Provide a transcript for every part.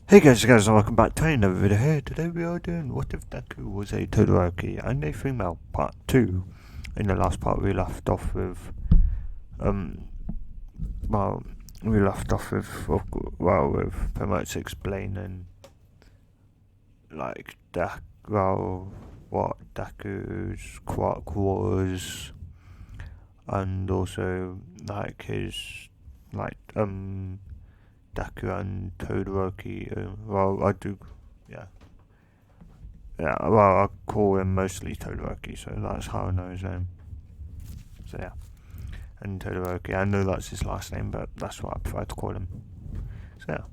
Hey guys, and welcome back to another video here. Today we are doing What If Deku Was a Todoroki and a Female Part 2. In the last part we left off with, um, well, we left off with, with pretty much explaining, like, what Deku's quirk was, and also, like, his, like, Deku and Todoroki, yeah. Yeah, well, I call him mostly Todoroki, so that's how I know his name. So yeah, and Todoroki, I know that's his last name, but that's what I prefer to call him. So yeah,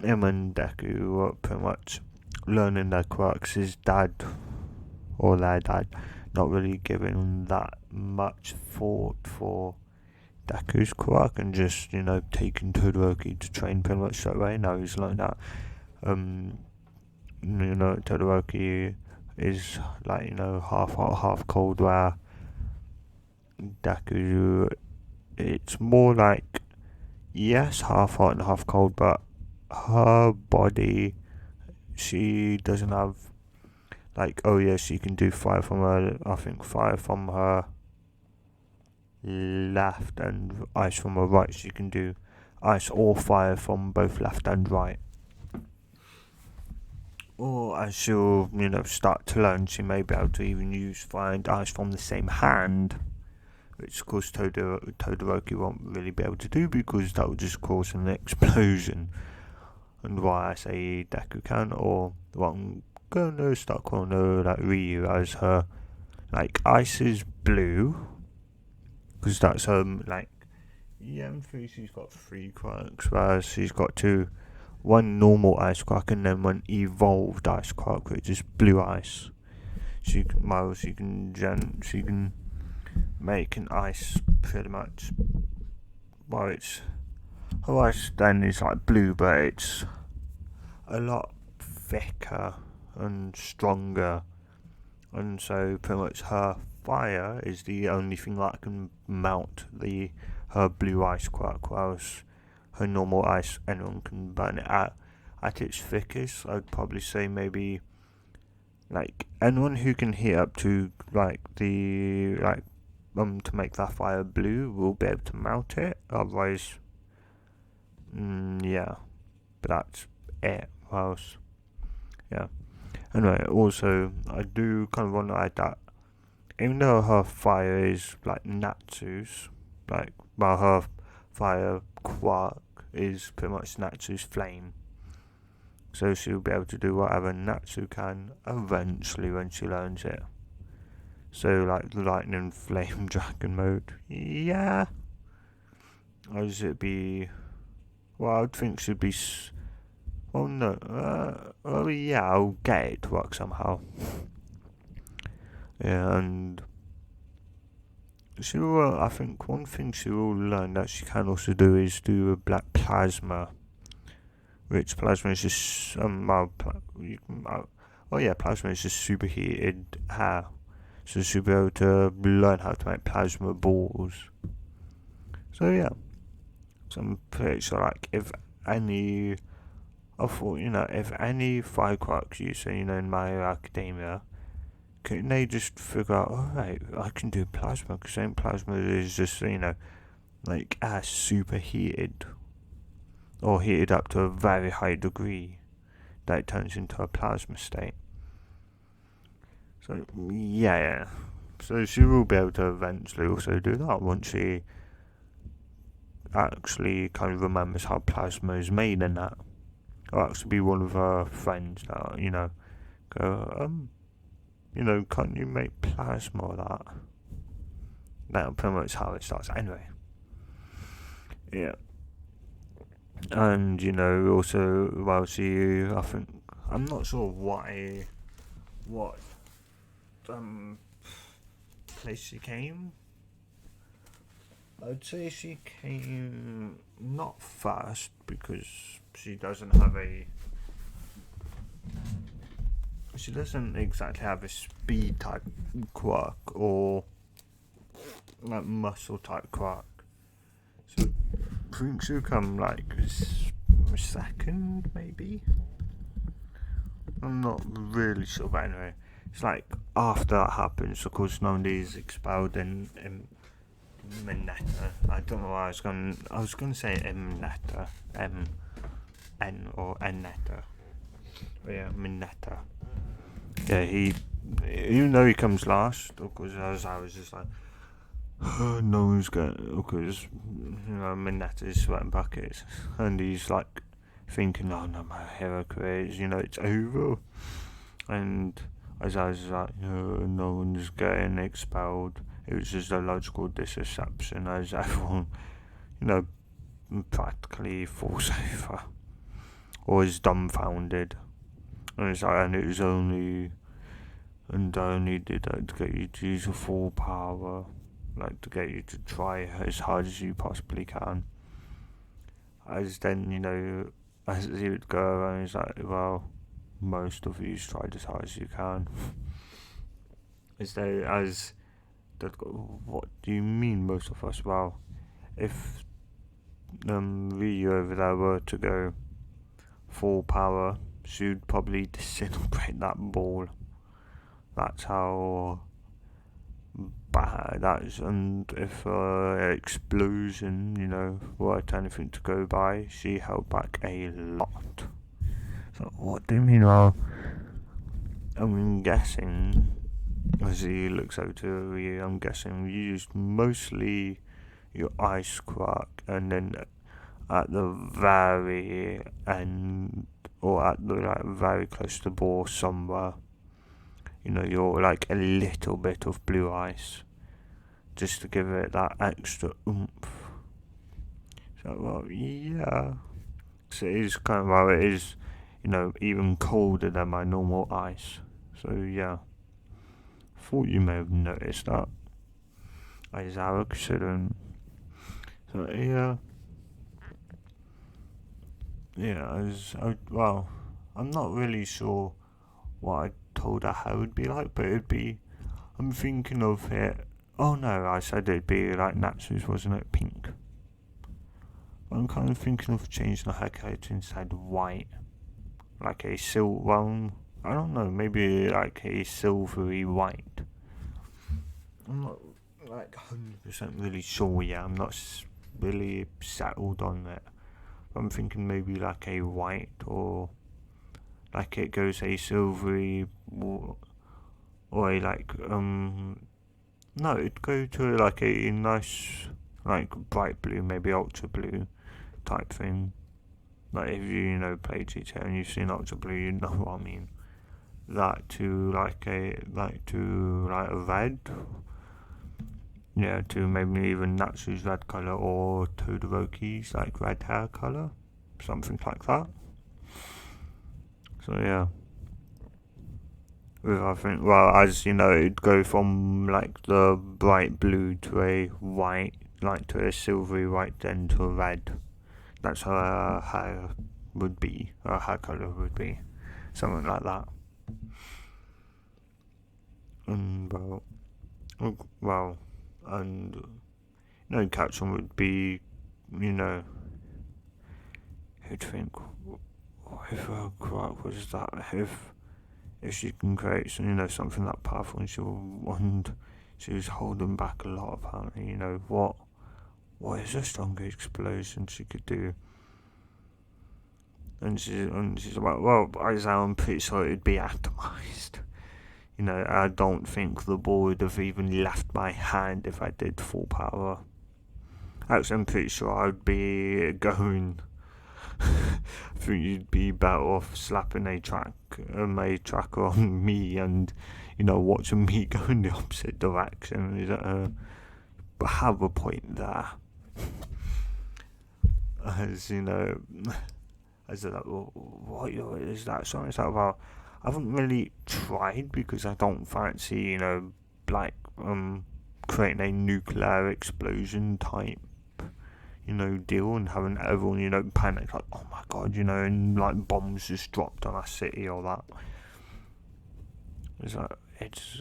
him and Deku were pretty much learning their quirks. His dad, or their dad, not really giving that much thought for Deku's quirk and just, taking Todoroki to train pretty much straight away. Now he's learned that, Todoroki is like, half hot, half cold, where Deku, it's more like, yes, half hot and half cold, but her body, she doesn't have, like, oh yeah, she can do fire from her, I think fire from her left and ice from her right. She can do ice or fire from both left and right. Or as she'll, start to learn, she may be able to even use fire and ice from the same hand, which of course Todoroki won't really be able to do because that would just cause an explosion. And why I say Deku can, or what I'm gonna start calling her, like, Reue, as her, like, ice is blue, because that's like, yeah, I'm pretty she's got 3 quirks, whereas she's got 2. One normal ice quirk and then one evolved ice quirk, which is blue ice. She can make an ice pretty much. Well, it's her ice then is like blue, but it's a lot thicker and stronger, and so pretty much her fire is the only thing that can melt her blue ice quirk, whereas her normal ice, anyone can burn it at its thickest. I'd probably say maybe, like, anyone who can heat up to, like, to make that fire blue will be able to melt it. Otherwise, yeah, but that's it. What else? Yeah. Anyway, also I do kind of want to add that even though her fire is like Natsu's, like, well, her fire quirk is pretty much Natsu's flame. So she'll be able to do whatever Natsu can eventually when she learns it. So, like, lightning flame dragon mode. Yeah. Or does it be. Well, I'd think she'd be. Well, no. Oh, yeah, I'll get it to work somehow. Yeah, and she will. I think one thing she will learn that she can also do is do a black plasma, which plasma is just plasma is just superheated hair, so she'll be able to learn how to make plasma balls. So yeah, so I'm pretty sure, like, if any, I thought, if any firecrackers you say, in My Hero Academia, couldn't they just figure out, alright, I can do plasma, because then plasma is just, like, superheated, or heated up to a very high degree that it turns into a plasma state. So, yeah. So she will be able to eventually also do that once she actually kind of remembers how plasma is made, and that. I'll actually be one of her friends that, go, can't you make plasma or that? That's pretty much how it starts. Anyway. Yeah. And, also, well, I think, I'm not sure what place she came. I'd say she came not fast, because she doesn't exactly have a speed type quirk or like muscle type quirk. So I think she'll come like second, maybe. I'm not really sure, but anyway, it's like after that happens, of course, nobody is expelled in Mineta. I don't know why I was gonna say Mineta, N or Neta. But yeah, Mineta. Yeah, even though he comes last, because I was just like, no one's going, because Mineta is sweating buckets, and he's like thinking, oh no, my hero career is, it's over. And as I was like, no one's getting expelled. It was just a logical disception as everyone, practically falls over or is dumbfounded. And it's like, and it was only did that to get you to use your full power, like to get you to try as hard as you possibly can. As then, as he would go around, he's like, well, most of you tried as hard as you can. What do you mean, most of us? Well, if Reue over there were to go full power, she would probably disintegrate that ball. That's how bad that is. And if explosion, weren't anything to go by, she held back a lot. So what do you mean? Well, I'm guessing, as he looks over to you, I'm guessing you used mostly your ice crack, and then at the very end, or at the very close to the ball somewhere, you're like a little bit of blue ice, just to give it that extra oomph. So, well, yeah. So it is kind of, well, it is, even colder than my normal ice. So, yeah. Thought you may have noticed that. As Alex shouldn't. So, yeah. Yeah, well, I'm not really sure what I told her how it would be like, but I'm thinking of it. Oh no, I said it'd be like Natsu's, wasn't it? Pink. I'm kind of thinking of changing her hair to inside white. Like a well, I don't know, maybe like a silvery white. I'm not like 100% really sure yet. I'm not really settled on it. I'm thinking maybe like a white, or like it goes a silvery, or a no, it'd go to like a nice, like bright blue, maybe ultra blue type thing. Like if you play GTA and you've seen ultra blue, you know what I mean. That to like a red. Yeah, to maybe even Natsu's red colour, or Todoroki's like red hair colour, something like that. So yeah, I think, well, as it'd go from like the bright blue to a white, like to a silvery white, then to a red. That's how her hair would be, her hair colour would be, something like that. And and Catchon would be, who'd think, if her quirk was that, if she can create something that powerful, and she was holding back a lot, apparently. What is a stronger explosion she could do? And she's like, well, I'm pretty sure it'd be atomized. I don't think the ball would have even left my hand if I did full power. Actually, I'm pretty sure I'd be going. I think you'd be better off slapping a tracker on me, and watching me go in the opposite direction. Have a point there. As I said, what is that song? It's like, well, I haven't really tried, because I don't fancy creating a nuclear explosion type deal, and having everyone panic, like, oh my god, and like bombs just dropped on our city or that. It's like, it's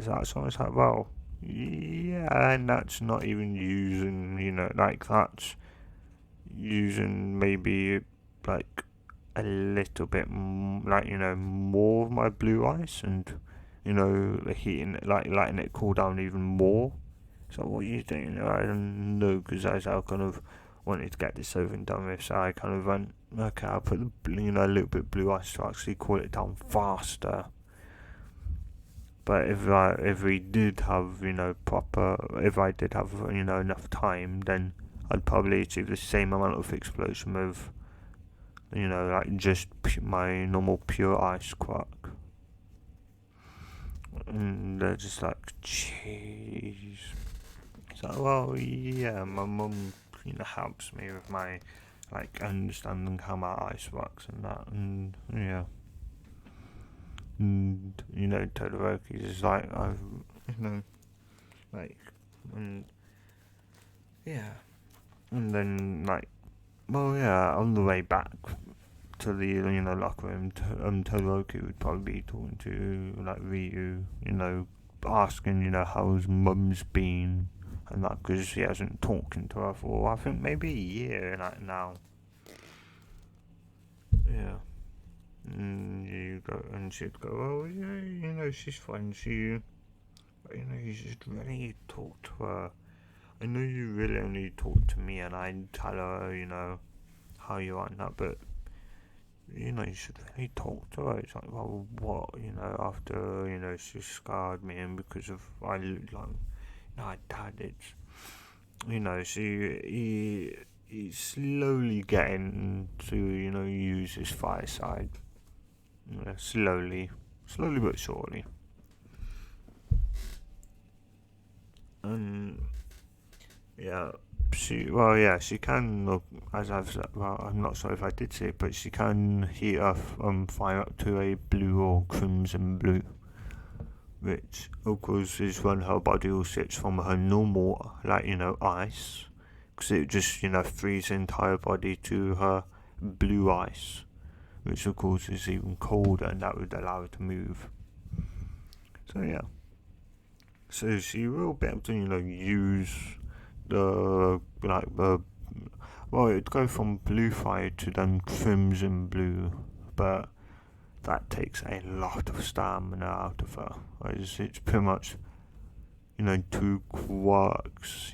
that song. It's like, well, yeah, and that's not even using, that's using maybe like a little bit like more of my blue ice and heating it, like letting it cool down even more. So what are you doing? I don't know, because as I kind of wanted to get this over and done with, so I kind of went, okay, I'll put a little bit of blue ice to actually cool it down faster. But if we did have if I did have enough time, then I'd probably achieve the same amount of explosion with like just my normal pure ice quark. And they're just like, jeez. So, well, yeah, my mum, helps me with my, like, understanding how my ice works and that, and, yeah. And, todoroki is like, like, and, yeah. And then, like, well, yeah, on the way back to the, locker room, todoroki would probably be talking to, like, Reue, asking, how's mum's been and that, because he hasn't talking to her for I think maybe a year like now. Yeah. And she'd go, oh yeah, she's fine. But you should really talk to her. I know you really only talk to me, and I tell her, how you are and that, but you should really talk to her. It's like, well, what, after she scarred me, and because of my dad, it's he's slowly getting to, use his fireside. Slowly but surely. And yeah, she can look, as I've said, well, I'm not sure if I did say it, but she can heat up, fire up to a blue or crimson blue, which of course is when her body will switch from her normal, ice, because it just, freeze the entire body to her blue ice, which of course is even colder, and that would allow her to move. So yeah. So she will be able to, use well, it'd go from blue fire to then crimson blue, but that takes a lot of stamina out of her. It's pretty much, two quarks,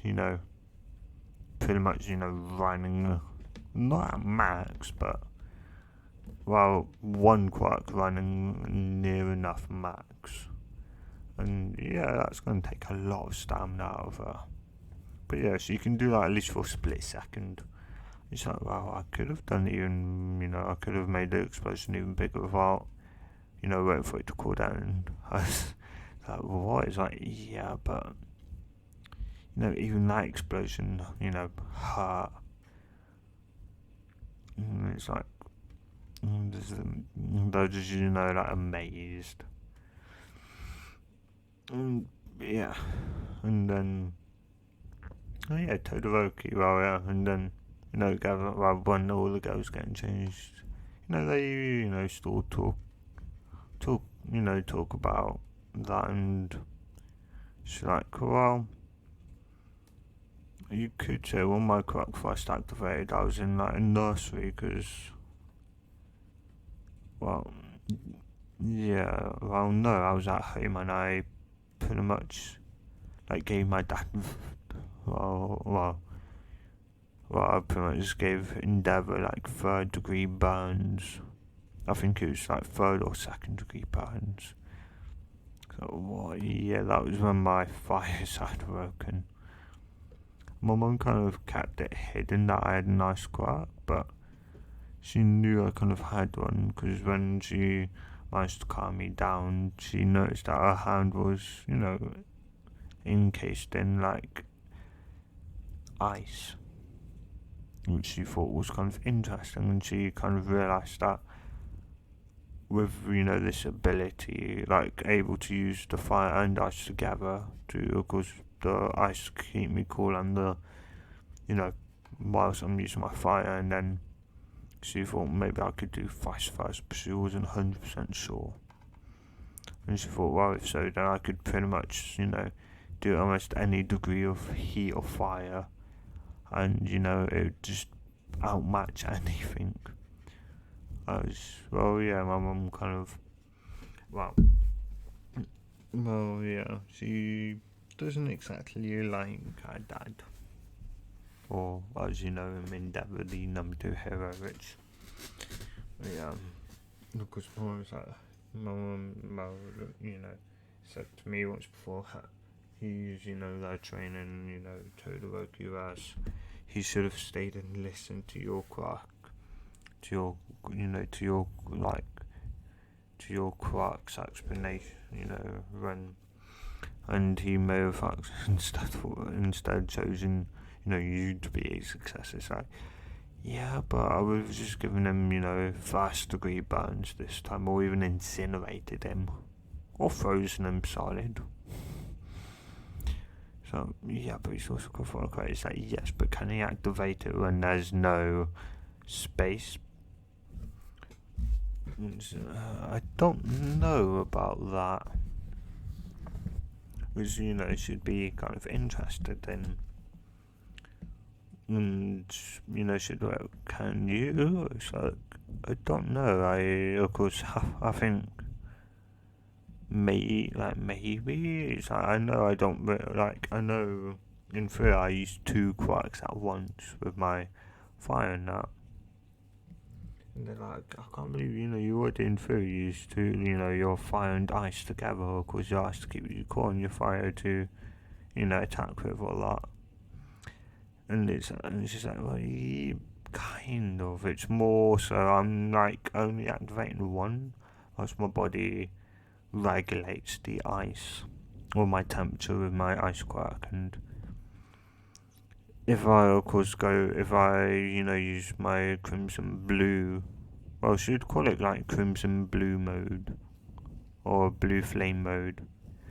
pretty much, running, not at max, but, well, one quark running near enough max. And yeah, that's going to take a lot of stamina out of her. But yeah, so you can do that at least for a split second. It's like, wow, I could have done even, I could have made the explosion even bigger without, waiting for it to cool down. And I was like, what? It's like, yeah, but, even that explosion, hurt. And it's like, they're just, like amazed. Yeah. And then, oh yeah, todoroki, well, yeah, and then, when all the girls getting changed, they, still talk about that, and she's like, well, you could say when my clock first activated, I was in, a nursery, because, well, yeah, well, no, I was at home, and I pretty much, gave my dad, well, I pretty much just gave Endeavour, third degree burns. I think it was, third or second degree burns. So, yeah, that was when my fires had broken. My mum kind of kept it hidden that I had an ice quark, but she knew I kind of had one, because when she managed to calm me down, she noticed that her hand was, encased in, ice, which she thought was kind of interesting, and she kind of realised that with, this ability, able to use the fire and ice together to, of course, the ice keep me cool, and the, whilst I'm using my fire, and then she thought maybe I could do vice versa, but she wasn't 100% sure. And she thought, well, if so, then I could pretty much, do almost any degree of heat or fire, and, it would just outmatch anything. Yeah, my mum kind of, well, yeah, she doesn't exactly like her dad, or as you know him in Dever, the number 2 hero, which, yeah, because my mum, said to me once before, he's, there training, Todoroki as he should have stayed and listened to your crack, to your, to your Quark's explanation, and he may have instead chosen, you to be a success. It's like, yeah, but I would have just given him, first degree burns this time, or even incinerated him, or frozen him solid. So, yeah, but he's also got for credit. It's like, yes, but can he activate it when there's no space? I don't know about that. Which, should be kind of interested in. And, can you? It's like, I don't know. Of course, I think maybe, it's like, I know I don't, I know in theory I used 2 quarks at once with my fire and that. And they're like, I can't believe, you would in theory use your fire and ice together, of course your ice to keep your core and your fire to, attack with a lot. And it's just like, well, kind of. It's more so I'm like only activating one, as my body regulates the ice or my temperature with my ice quirk. And if I use my crimson blue, well, I should call it like crimson blue mode or blue flame mode.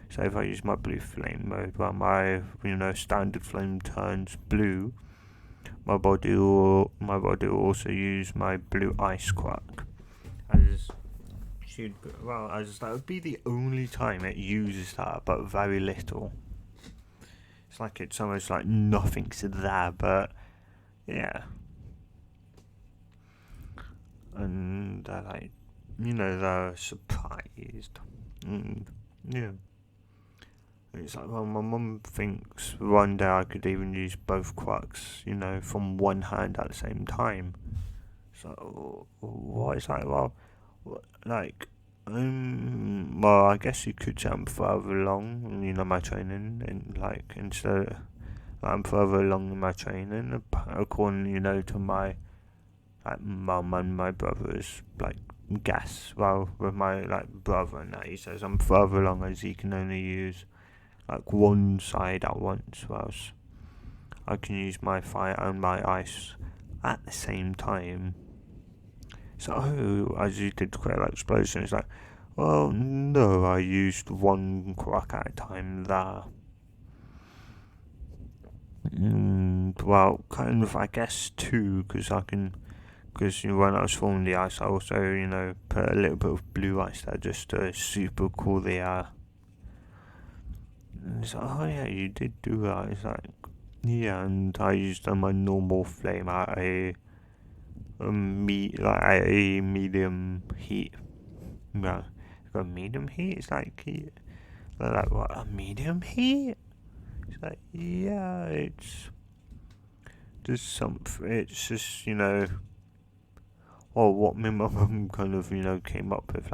So if I use my blue flame mode, well, my standard flame turns blue. My body will also use my blue ice quirk, as that would be the only time it uses that, but very little. It's like it's almost like nothing's there, but yeah. And they're like, they're surprised. And yeah. It's like, well, my mum thinks one day I could even use both quirks, from one hand at the same time. So, what is that? Well, I guess you could say I'm further along, my training, and instead, I'm further along in my training, according, to my mum and my brother's guess. Well, with my brother and that, he says I'm further along as he can only use one side at once, whilst I can use my fire and my ice at the same time. So, as you did create an explosion, it's like, well, no, I used one crack at a time there. And, well, kind of, I guess, 2, because when I was forming the ice, I also, put a little bit of blue ice there just to super cool the air. And it's like, oh yeah, you did do that. It's like, yeah, and I used my normal flame at a medium heat. Yeah, a medium heat. It's like heat. Like what? A medium heat? It's like, yeah, it's just something. It's just what my mum kind of came up with,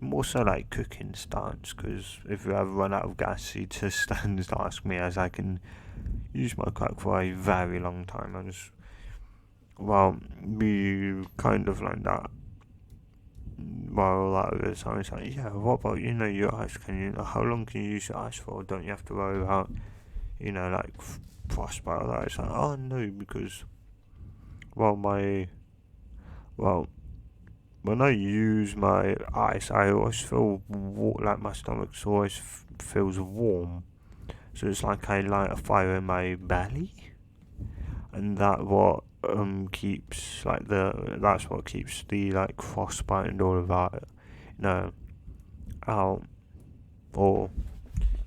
more so cooking stance, because if you ever run out of gas, she just stands to ask me, as I can use my crack for a very long time. I just, be kind of like that. Well, that was, I was like, yeah, what about, your ice? How long can you use your ice for? Don't you have to worry about, frostbite or that? It's like, oh no, because, when I use my ice, I always feel like my stomach always feels warm. So it's like I light a fire in my belly, and that's what keeps the frostbite and all of that, out, or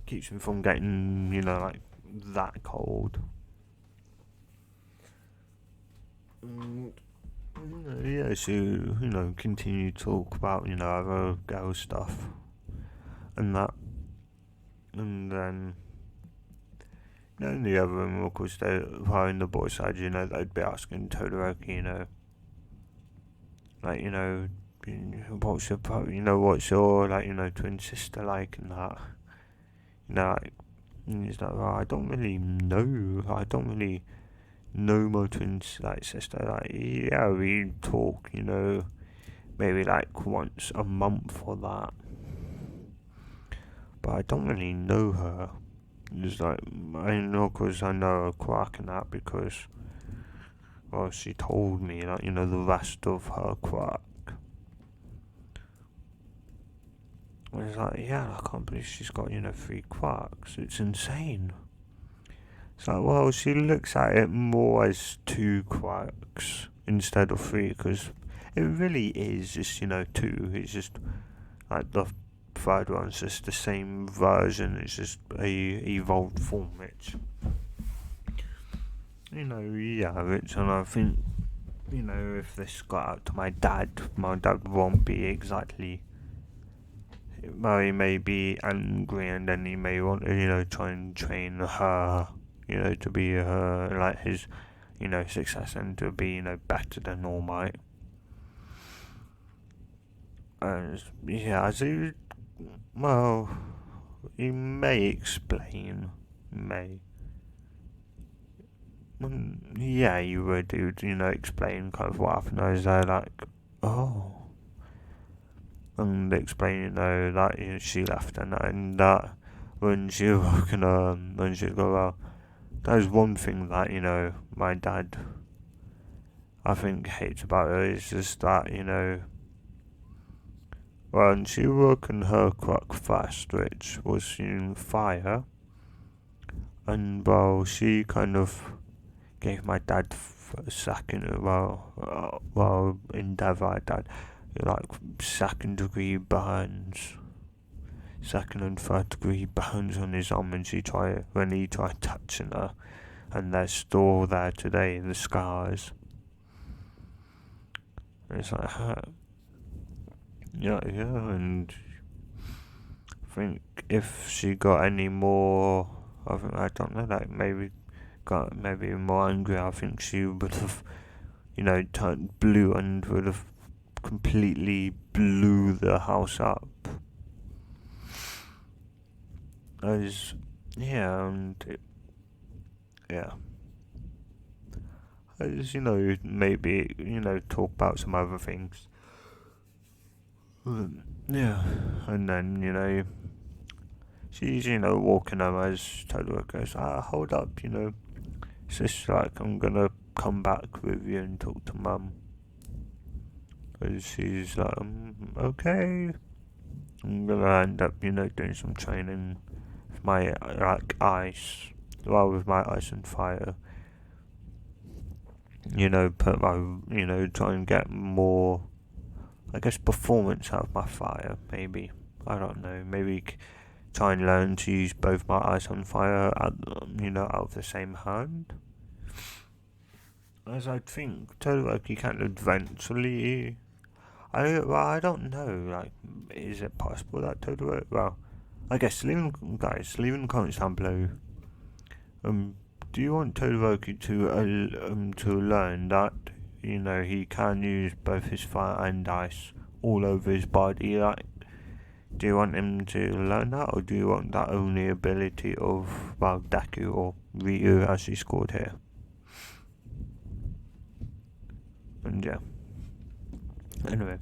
keeps me from getting that cold. And, yeah, so, continue to talk about, other girl stuff and that. And then, in the other room, of course, on the boy side, they'd be asking Todoroki, like, what's your, like, twin sister like and that. Like, and he's like, well, I don't really know my twin, like, sister. Like, yeah, we talk, maybe like once a month or that. But I don't really know her. It's like, I know, because I know her quirk and that, because, well, she told me, like, the rest of her quirk. It's like, yeah, I can't believe she's got, 3 quirks. It's insane. It's like, well, she looks at it more as 2 quirks instead of 3, because it really is just, 2. It's just, like, the third one's just the same version. It's just a evolved form, which, yeah, which, and I think, if this got out to my dad won't be exactly, well, he may be angry, and then he may want to, try and train her, to be her, like, his, successor, and to be, better than All Might. Yeah, so, well, he may explain, yeah, you would, explain kind of what happened. I was there, like, oh, and explain, that, she left, and that when she when she go, well, that was one thing that, my dad, I think, hates about her, is just that, when she worked in her quirk first, which was in fire, and, well, she kind of gave my dad a second, in Devi, dad, like, second and third degree burns on his arm when he tried touching her, and they're still there today, the scars. And it's like, yeah, and I think if she got any more, I don't know, like, maybe got maybe more angry, I think she would have, turned blue and would have completely blew the house up. Yeah, and yeah. Maybe, talk about some other things. Yeah, and then, she's, walking home as Todoroki goes, hold up, it's just like, I'm gonna come back with you and talk to Mum. And she's like, okay. I'm gonna end up, doing some training with my, like, ice. Well, with my ice and fire. Put my, try and get more, I guess, performance out of my fire, maybe. I don't know. Maybe try and learn to use both my ice and fire, out of the same hand. As I think Todoroki can eventually. I don't know. Like, is it possible that Todoroki? Well, I guess leave in the comments down below. Do you want Todoroki to learn that he can use both his fire and ice all over his body? Like, do you want him to learn that, or do you want that only ability of, well, Deku or Reue as he's called here? And yeah. Anyway,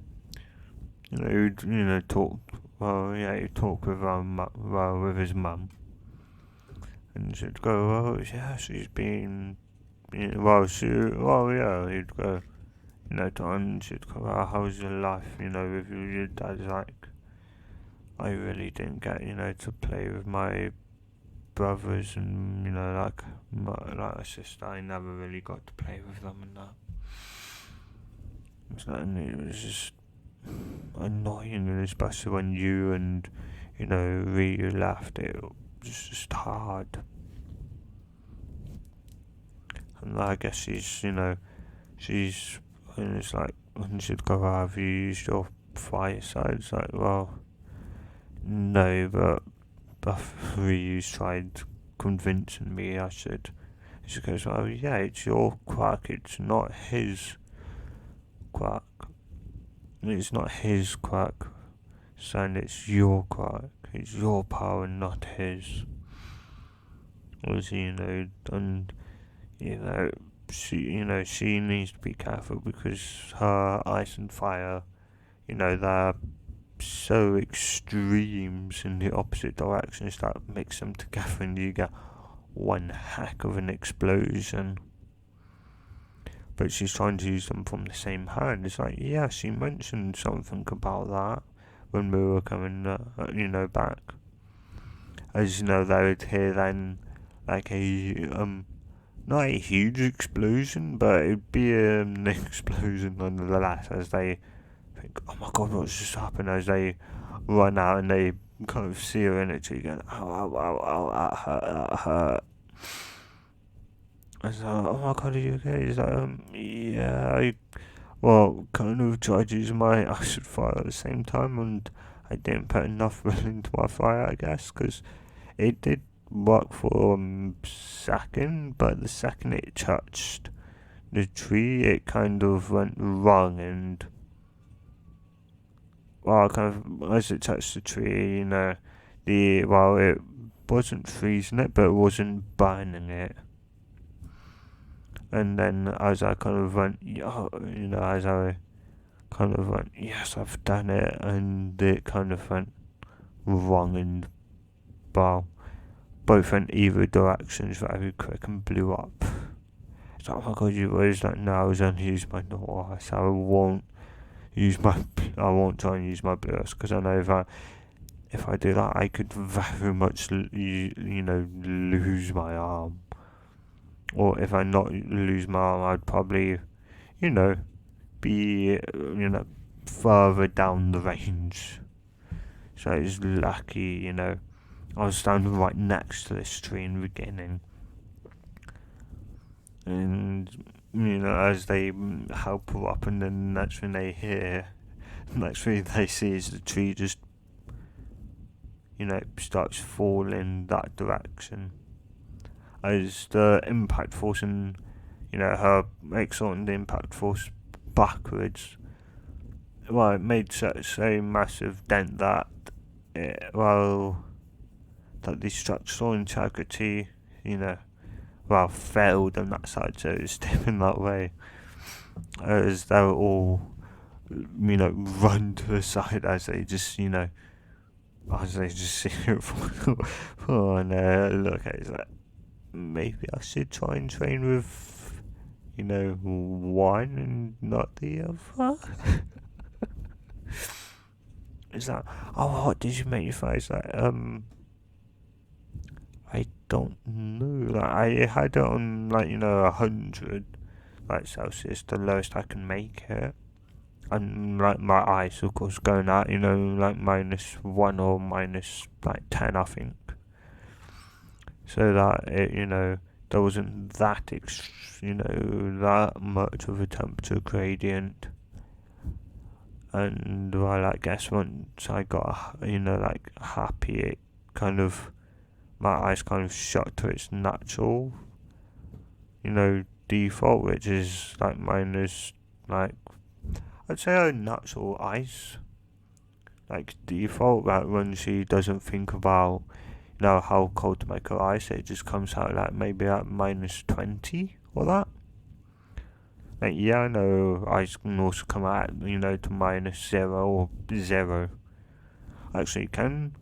talk. Well, yeah, he talked with with his mum, and she'd go, well, yeah, she's been, he'd go, and she'd go, well, how's your life, with your dad's like, I really didn't get, to play with my brothers, and, like my sister, I never really got to play with them and that. And it was just annoying, and especially when you and, Ryu left, it was just hard. And I guess she's and it's like, when she'd go, have you used your fire side? It's like, well, no, but Ryu's tried convincing me I should. She goes, oh yeah, it's your quirk, it's not his quirk. It's not his quirk, son, it's your quirk. It's your power, not his. Was, and, she needs to be careful because her ice and fire, they're so extremes in the opposite directions that mix them together and you get one heck of an explosion. But she's trying to use them from the same hand. It's like, yeah, she mentioned something about that when we were coming, back. As they would hear then, like not a huge explosion, but it'd be an explosion nonetheless as they think, oh my god, what's just happened? As they run out and they kind of see her energy going, ow, ow, ow, ow, that hurt, that hurt. I was like, oh my god, are you okay? He's like, yeah, I kind of tried to use my acid fire at the same time, and I didn't put enough will into my fire, I guess, because it did work for a second, but the second it touched the tree, it kind of went wrong, and as it touched the tree, it wasn't freezing it, but it wasn't burning it. And then as I kind of went, as I kind of went, yes, I've done it, and it kind of went wrong, and both went either directions very quick and blew up. It's like, oh my god, you was like, no, I was only using my normal ice. I won't try and use my burst, because I know if I do that, I could very much, lose my arm. Or if I not lose my arm, I'd probably, be, further down the range. So it's lucky, I was standing right next to this tree in the beginning. And, as they help her up, and then next thing they see is the tree just, starts falling that direction. As the impact force and, her exerting the impact force backwards, it made such a massive dent that that the structural integrity, failed on that side, so it's tipping that way. As they were all, run to the side as they just, see it fall and look at it, it's like, maybe I should try and train with, one and not the other. It's like, oh, what did you make your face? Like, I don't know. Like, I had it on, 100, Celsius, the lowest I can make it. And, my ice, of course, going out, -1 or -10, I think. So that it, there wasn't that that much of a temperature gradient. And I guess once I got happy, it kind of, my eyes kind of shut to its natural default, which is minus I'd say a natural ice default, that when she doesn't think about how cold to make her ice, it just comes out maybe at -20 or that. Yeah, I know ice can also come out to -0 or 0. Actually, can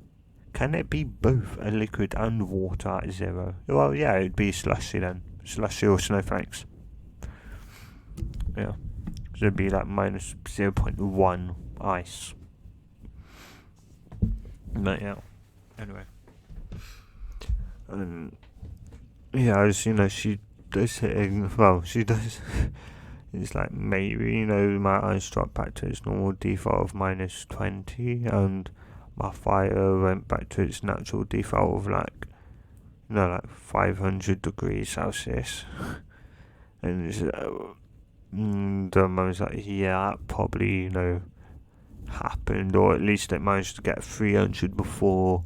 it be both a liquid and water at 0? Well, yeah, it'd be slushy then. Slushy or snowflakes. Yeah. So it'd be -0.1 ice. But yeah. Anyway. Yeah, as she does hitting, she does. It's maybe, my ice dropped back to its normal default of -20, and my fire went back to its natural default of 500 degrees Celsius. And it's, And I was like, yeah, that probably, happened, or at least it managed to get 300 before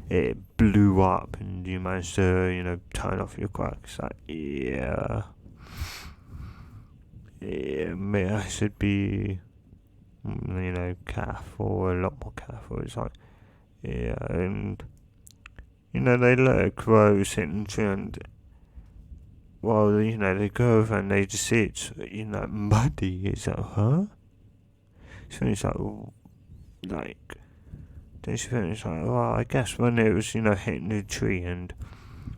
it blew up, and you managed to, turn off your quacks. Like, yeah, I should be, careful, a lot more careful. It's like, yeah, and, they let it grow, sitting and, well, they go over and they just see it's, muddy. It's like, huh? So it's like, then she finished like, well, I guess when it was, hitting the tree, and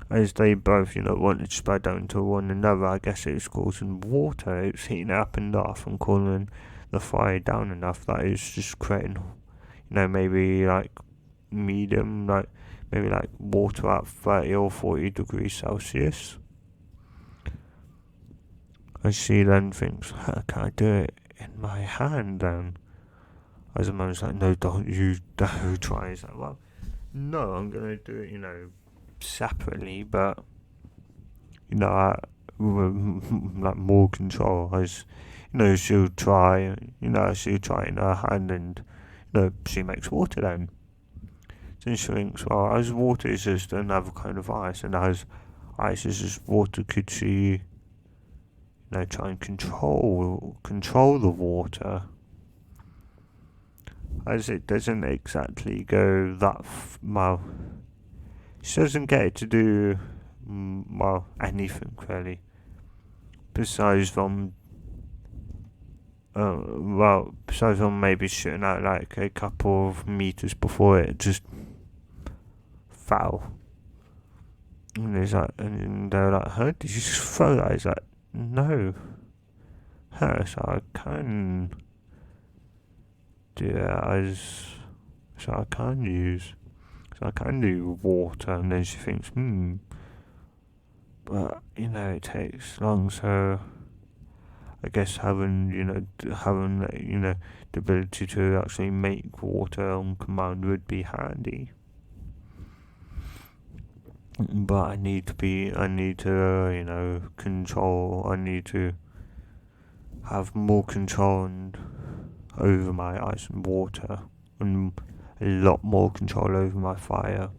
as they both, wanted to spread out into one another, I guess it was causing water. It was heating up and off and cooling the fire down enough that it was just creating, maybe like medium, like maybe like water at 30 or 40 degrees Celsius. And she then thinks, can I do it in my hand then? As a man's like, no, don't you dare try. It's like, well, no, I'm gonna do it, separately, but like more control. As she'll try, she'll try in her hand, and she makes water then. Then she thinks, well, as water is just another kind of ice, and as ice is just water, could she, try and control the water? As it doesn't exactly go that well. She doesn't get it to do well anything really, besides from besides from maybe shooting out like a couple of meters before it just fell. And it's like, and they're like, "Huh? Did you just throw that?" It's like, "No, so I can do that as so I can use." So I can do water, and then she thinks, but it takes long, so I guess having the ability to actually make water on command would be handy. But I need to control. I need to have more control over my ice and water, and a lot more control over my fire.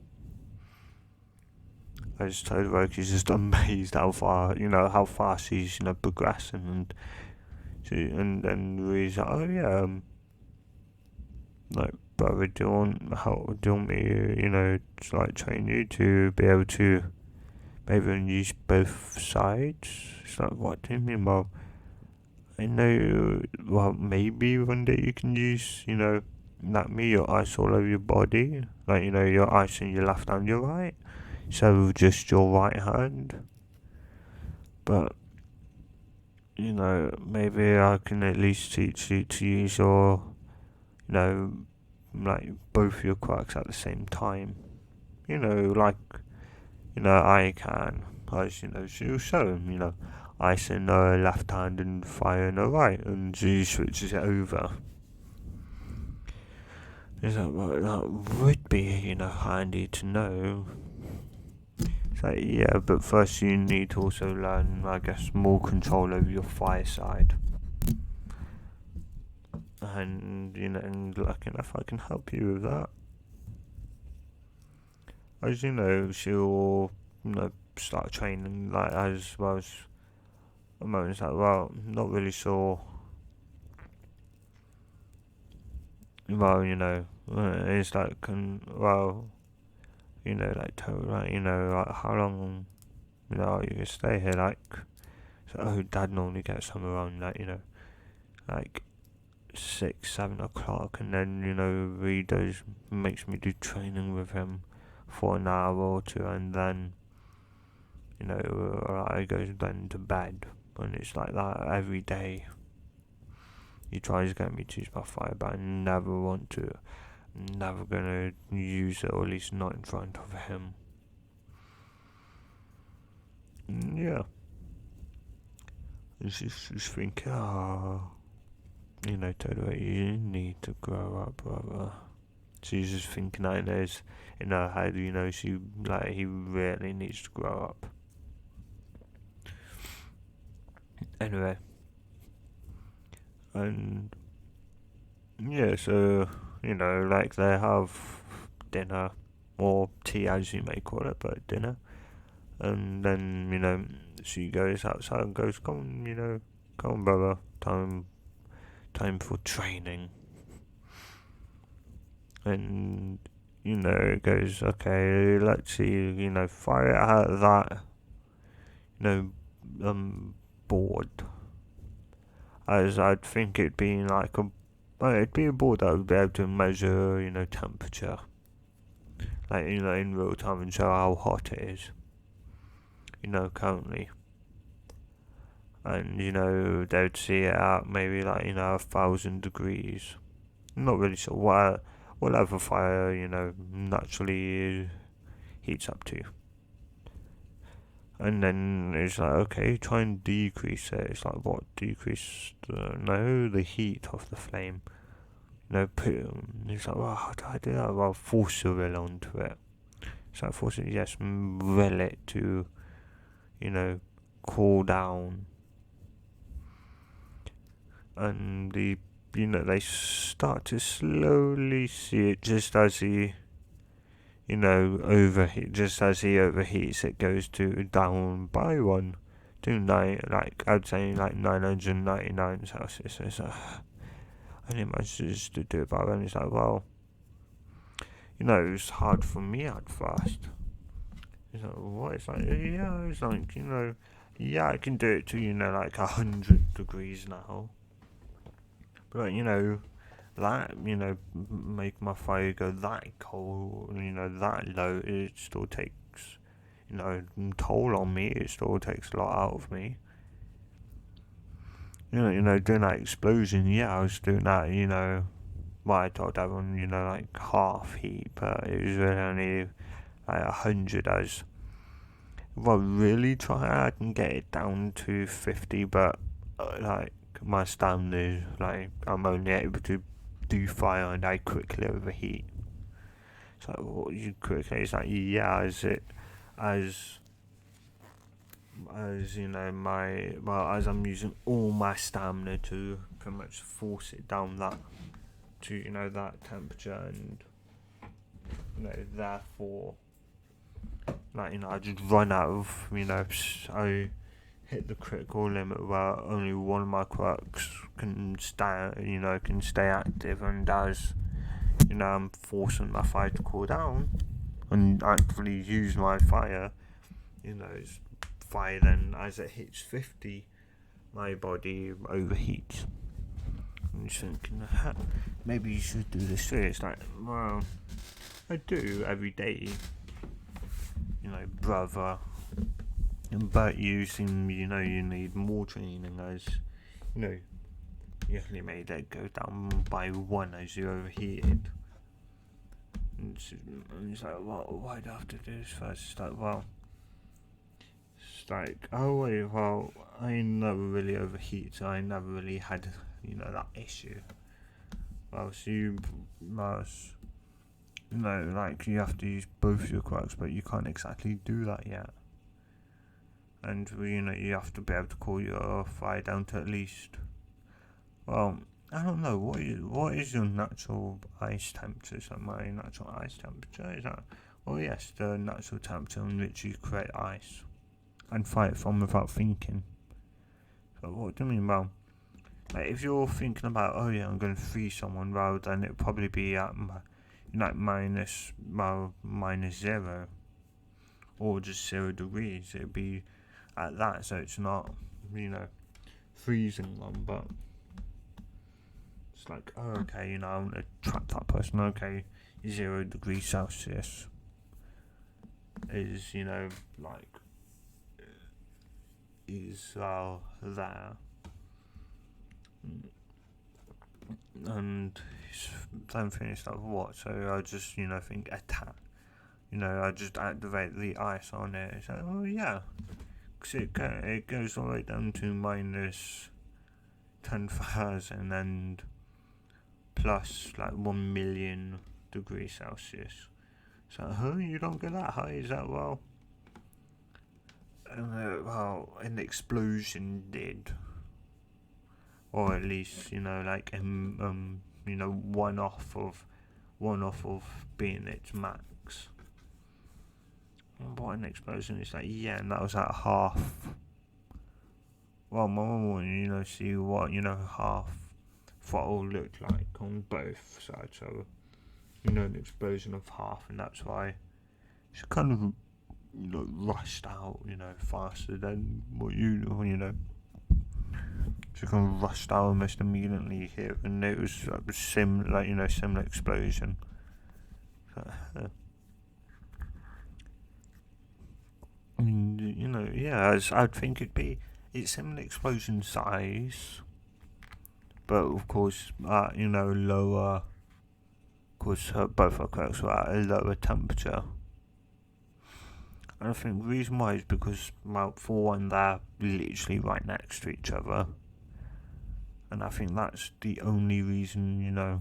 I just told Roki's just amazed how far she's progressing, and then Rui's like, oh yeah, like, brother, do you want me to like train you to be able to maybe use both sides? It's like, what do you mean? Well, I know, well, maybe one day you can use like me, your ice all over your body, like your ice in your left and your right, so just your right hand. But maybe I can at least teach you to use your like both your quirks at the same time. Like I can. As she'll show him. Ice in her left hand and fire in her right, and she switches it over. Is that what that would be, handy to know? So yeah, but first you need to also learn, I guess, more control over your fire side. And and lucky enough I can help you with that. As she'll start training like as well as a moment's like, well, not really sure. Well, it's like like like how long are you gonna stay here? Like, so, Dad normally gets home around like 6, 7 o'clock, and then he makes me do training with him for an hour or two, and then I go then to bed, and it's like that every day. He tries to get me to use my fire, but I never want to. I'm never gonna use it, or at least not in front of him. Yeah. And she's thinking, Todoroki, you need to grow up, brother. She's just thinking that in her head, he really needs to grow up. Anyway, And yeah, so like they have dinner or tea, as you may call it, but dinner. And then she goes outside and goes, "Come on, come on, brother, time for training." And it goes, "Okay, let's see, fire out that you know board." As I'd think it'd be like it'd be a board that would be able to measure temperature, like in real time, and show how hot it is currently. And they'd see it at maybe like 1,000 degrees. I'm not really sure whatever fire naturally heats up to. And then it's like, okay, try and decrease it. It's like, what, decrease the heat of the flame. It's like, well, how do I do that? Well, force a will onto it. It's like, force it, yes, will it to cool down. And they start to slowly see it just as he overheat. Just as he overheats, it goes to down by one to like I'd say like 999 Celsius. It's and it manages to do it by then. It's like, well, it's hard for me at first. It's like, what? It's like, yeah, it's like, yeah, I can do it to like 100 degrees now. But that make my fire go that cold, that low. It still takes toll on me. It still takes a lot out of me. Doing that explosion. Yeah, I was doing that. Well, I told everyone like half heat, but it was really only like 100. As if I really try, I can get it down to 50, but like my standard, like I'm only able to do fire and I quickly overheat. So what you quickly, it's like, yeah, as as I'm using all my stamina to pretty much force it down that to that temperature, and therefore like I just run out of I hit the critical limit where only one of my quirks can stay active, and as I'm forcing my fire to cool down and actively use my fire. It's fire, then as it hits 50, my body overheats. And you're thinking, maybe you should do this too. It's like, well, I do every day, brother. But you seem, you need more training, as you only made it go down by one as you overheated. And it's like, well, why do I have to do this first? It's like, well, it's like, oh wait, well, I never really overheated, so I never really had, that issue. Well, so you must, like, you have to use both your quirks, but you can't exactly do that yet. And, you have to be able to cool your fire down to at least, well, I don't know, what is your natural ice temperature? So my natural ice temperature is that, well, yes, the natural temperature in which you create ice and fight from without thinking. So what do you mean? Well, like if you're thinking about, oh yeah, I'm going to free someone, well then it'll probably be at minus 0 or just 0 degrees. It'll be at that, so it's not freezing them, but it's like, oh, okay, I'm going to trap that person. Okay, 0 degrees Celsius is like is there, and same thing is like, what? So I just think attack. I just activate the ice on it. It's like, oh yeah, because it goes all the way down to minus 10,000 and plus like 1,000,000 degrees Celsius. So, you don't get that high? Is that, well? Well, an explosion did. or at least like one off of being its max. What an explosion is that? Yeah, and that was at half. Well, my mum wanted to see what half throttle looked like on both sides. So an explosion of half, and that's why she kind of rushed out faster than what she kind of rushed out almost immediately here, and it was similar explosion. So, and yeah, I'd think it's similar explosion size, but of course lower. Of course, both our clocks were at a lower temperature. And I think the reason why is because, well, for one, they're literally right next to each other. And I think that's the only reason,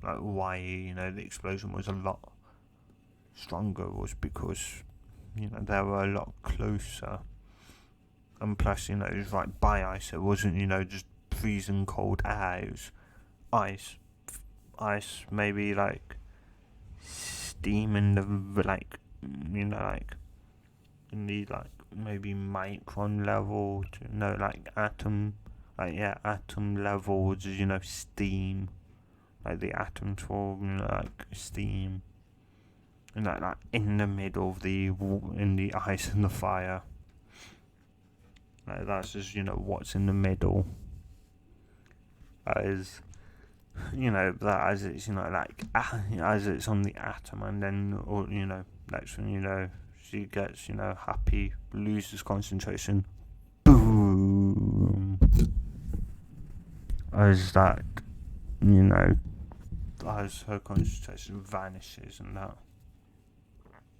like why, the explosion was a lot stronger, was because, they were a lot closer. And plus, it was right by ice. It wasn't, just freezing cold air. It was ice, maybe like steam in the, like, in the, like, maybe micron level, atom level, steam, like the atoms form like steam, and like in the middle of in the ice and the fire. Like that's just what's in the middle. As that as it's as it's on the atom, and then or next one she gets happy, loses concentration, boom. As that as her concentration vanishes and that,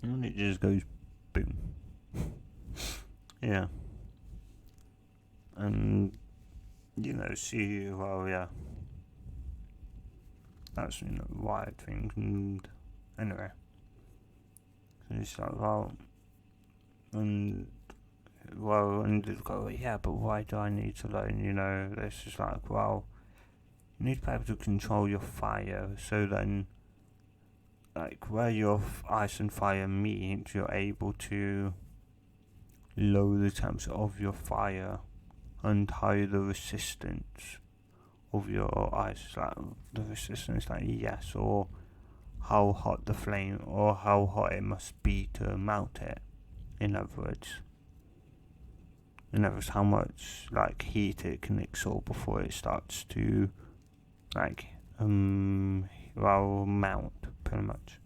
and it just goes boom. Yeah. And that's why I think. And anyway, so it's like, and just go, yeah, but why do I need to learn? This is like, you need to be able to control your fire, so then, like, where your ice and fire meet, you're able to lower the temperature of your fire and higher the resistance of your ice, like the resistance, yes, or how hot the flame, or how hot it must be to melt it. In other words, how much heat it can exhaust before it starts to melt, pretty much.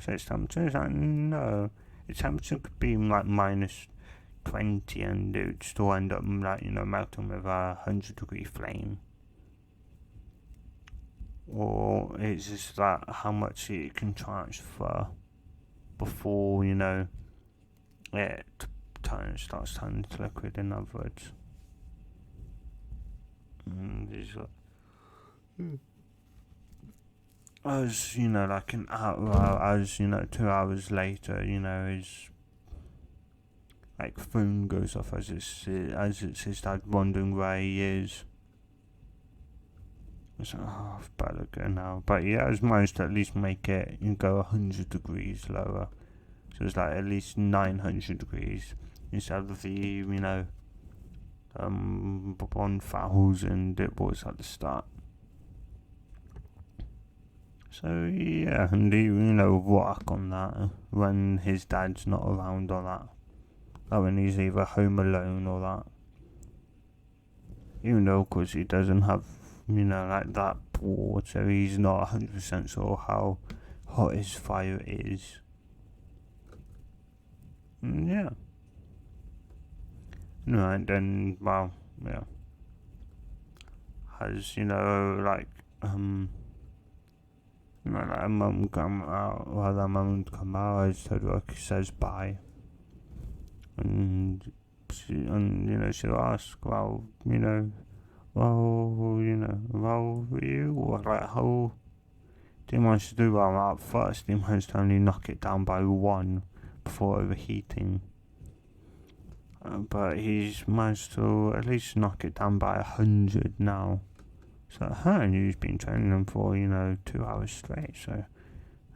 So its temperature is no, its temperature could be minus 20, and it would still end up melting with a 100-degree flame. Or it's just that how much it can transfer before it starts turning to liquid, in other words. As an hour, as 2 hours later, his phone goes off as it's his dad wondering where he is. It's like, I've better go now. But yeah, I managed to at least make it go 100 degrees lower. So it's at least 900 degrees instead of the 1000 it was at the start. So yeah, and he work on that when his dad's not around or that. Like when he's either home alone or that. Even though, of course, he doesn't have that board, so he's not 100% sure how hot his fire is. Yeah. Right, then, well, yeah. Has, a mum come out, that mum come out, as todoroki says bye. And she'll ask, well, you, how do you manage to do well? At first, he managed to only knock it down by 1 before overheating. but he's managed to at least knock it down by 100 now. So, and he's been training them for, 2 hours straight. So,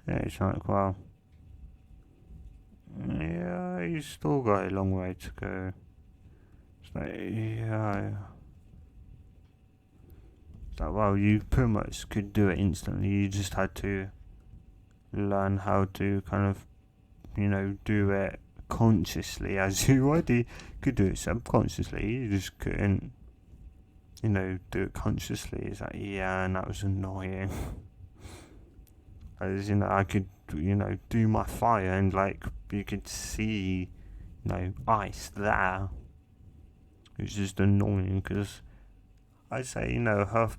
yeah, it's like, well, yeah, he's still got a long way to go. It's like, yeah. It's like, well, you pretty much could do it instantly. You just had to learn how to kind of, do it consciously, as you already could do it subconsciously. You just couldn't, do it consciously. It's like, yeah, and that was annoying. As I could, do my fire, and like you could see, ice there. It's just annoying because I say, her,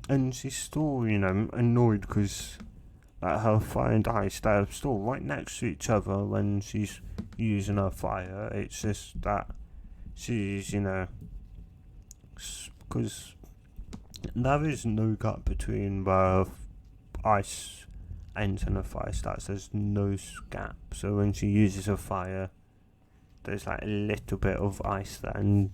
and she's still, annoyed because like her fire and ice, they're still right next to each other when she's using her fire. It's just that she's, because there is no gap between where ice ends and her fire starts. There's no gap. So when she uses her fire, there's like a little bit of ice there, and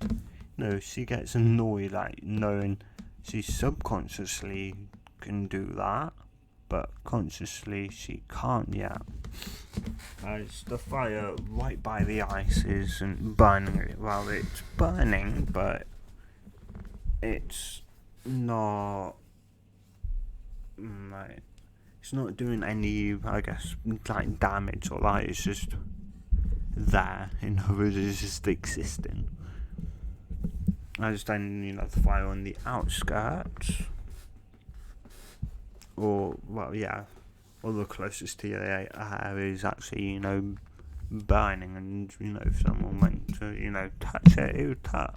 she gets annoyed, like knowing she subconsciously can do that, but consciously she can't yet. As the fire right by the ice isn't burning it. Well, it's burning, but it's not like, it's not doing any, I guess, like damage or that. It's just there. In other words, it's just existing. As then, the fire on the outskirts, or the closest to your air is actually, burning, and if someone went to, touch it, it would hurt.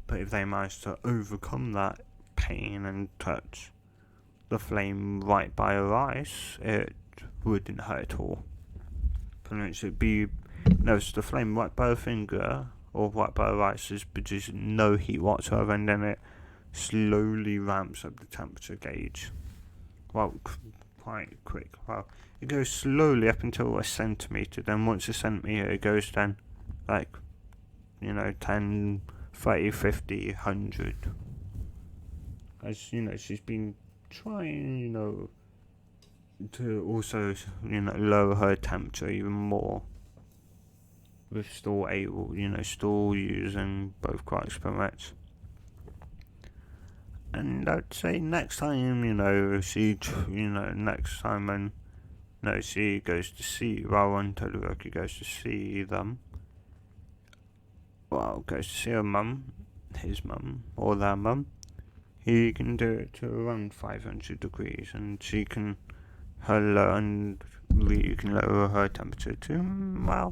But if they managed to overcome that pain and touch the flame right by her ice, it wouldn't hurt at all. Pretty much it'd be, it's the flame right by her finger or right by her ice is producing no heat whatsoever, and then it slowly ramps up the temperature gauge. Well, quite quick. Well, it goes slowly up until a centimetre. Then once a centimetre, it goes then like 10, 30, 50, 100. As she's been trying, to also, lower her temperature even more. We're still able, still using both quite experiments. And I'd say next time, next time when, she goes to see, when Todoroki goes to see them, goes to see her mum, his mum, or their mum, he can do it to around 500 degrees, and she can, you can lower her temperature to, I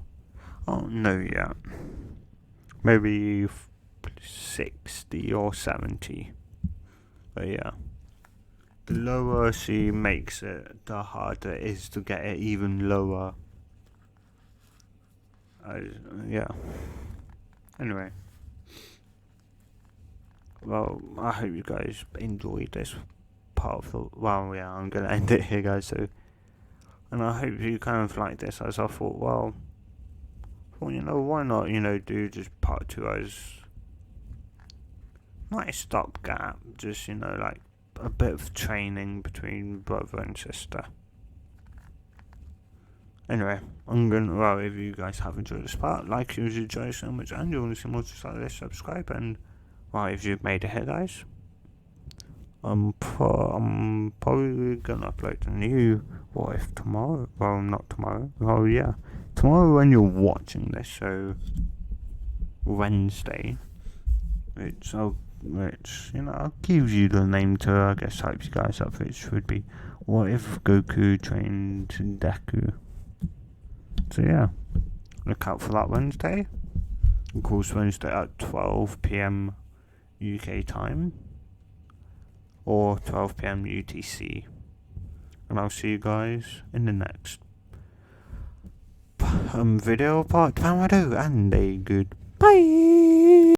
don't know yet, maybe 60 or 70. But yeah, the lower she makes it, the harder it is to get it even lower. Yeah. Anyway. Well, I hope you guys enjoyed this part of the... Well, yeah, I'm going to end it here, guys. So, and I hope you kind of like this, as I thought, well, why not, do just part 2 as... not a stopgap, just, like a bit of training between brother and sister. Anyway, if you guys have enjoyed this part, like you enjoy so much, and you want to see more just like this, subscribe, and, if you've made it here, guys, I'm probably gonna upload a new What If tomorrow. Well, not tomorrow. Oh, yeah. Tomorrow when you're watching this, so Wednesday, I'll give you the name to, I guess, hype you guys up, which would be What If Goku Trained Deku. So yeah, look out for that Wednesday. Of course, Wednesday at 12 PM UK time, or 12 PM UTC. And I'll see you guys in the next video part 2, and a goodbye.